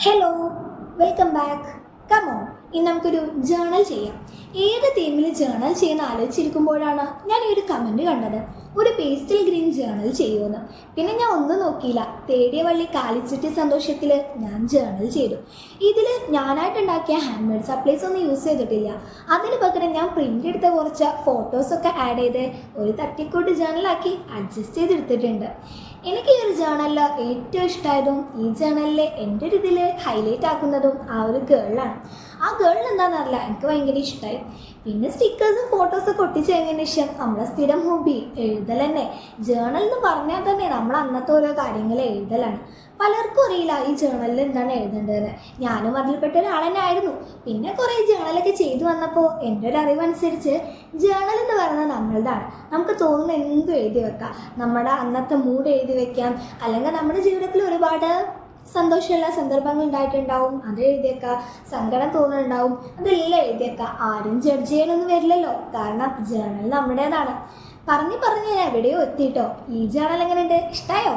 Hello, welcome back. Come on, ഇനി നമുക്കൊരു journal ചെയ്യാം. ഏത് തീമിൽ ജേണൽ ചെയ്യുന്ന ആലോചിച്ചിരിക്കുമ്പോഴാണ് ഞാൻ ഈ ഒരു കമൻറ്റ് കണ്ടത്, ഒരു പേസ്റ്റൽ ഗ്രീൻ ജേണൽ ചെയ്യുമെന്ന്. പിന്നെ ഞാൻ ഒന്നും നോക്കിയില്ല, തേടിയ വള്ളി കാലിച്ചിട്ട് സന്തോഷത്തിൽ ഞാൻ ജേണൽ ചെയ്തു. ഇതിൽ ഞാനായിട്ടുണ്ടാക്കിയ ഹാൻഡ് മെയ്ഡ് സപ്ലൈസ് ഒന്നും യൂസ് ചെയ്തിട്ടില്ല. അതിന് പകരം ഞാൻ പ്രിൻ്റ് എടുത്ത കുറച്ച് ഫോട്ടോസൊക്കെ ആഡ് ചെയ്ത് ഒരു തട്ടിക്കൂട്ട് ജേണലാക്കി അഡ്ജസ്റ്റ് ചെയ്തെടുത്തിട്ടുണ്ട്. എനിക്ക് ഈ ഒരു ജേണലിൽ ഏറ്റവും ഇഷ്ടമായതും ഈ ജേണലിൽ എൻ്റെ ഒരു ഇതിൽ ഹൈലൈറ്റ് ആക്കുന്നതും ആ ഒരു ഗേളാണ്. ആ ഗേൾ എന്താണെന്നറിയില്ല, എനിക്ക് ഭയങ്കര ഇഷ്ടമായി. പിന്നെ സ്റ്റിക്കേഴ്സും ഫോട്ടോസൊക്കെ ഒട്ടിച്ച് കഴിഞ്ഞതിന് ശേഷം നമ്മളെ സ്ഥിരം ഹോബി എഴുതൽ തന്നെ. ജേണൽ എന്ന് പറഞ്ഞാൽ തന്നെ നമ്മൾ അന്നത്തെ ഓരോ കാര്യങ്ങൾ എഴുതലാണ്. പലർക്കും അറിയില്ല ഈ ജേണലിൽ എന്താണ് എഴുതേണ്ടതെന്ന്. ഞാനും അതിൽപ്പെട്ട ഒരാൾ തന്നെ ആയിരുന്നു. പിന്നെ കുറേ ജേണലൊക്കെ ചെയ്തു വന്നപ്പോൾ എൻ്റെ ഒരു അറിവനുസരിച്ച് ജേണൽ എന്ന് പറയുന്നത് നമ്മളതാണ്. നമുക്ക് തോന്നുന്ന എന്തും എഴുതി വെക്കാം. നമ്മുടെ അന്നത്തെ മൂഡ് എഴുതി വെക്കാം, അല്ലെങ്കിൽ നമ്മുടെ ജീവിതത്തിൽ ഒരുപാട് സന്തോഷമുള്ള സന്ദർഭങ്ങൾ ഉണ്ടായിട്ടുണ്ടാവും, അത് എഴുതിയേക്കാം. സങ്കടം തോന്നുന്നുണ്ടാവും, അതെല്ലാം എഴുതിയേക്കാം. ആരും ജഡ്ജ് ചെയ്യാനൊന്നും വരില്ലല്ലോ, കാരണം ജേണൽ നമ്മുടേതാണ്. പറഞ്ഞ് ഞാൻ എവിടെയോ എത്തിയിട്ടോ. ഈ ജേണൽ എങ്ങനെയുണ്ട്, ഇഷ്ടമായോ?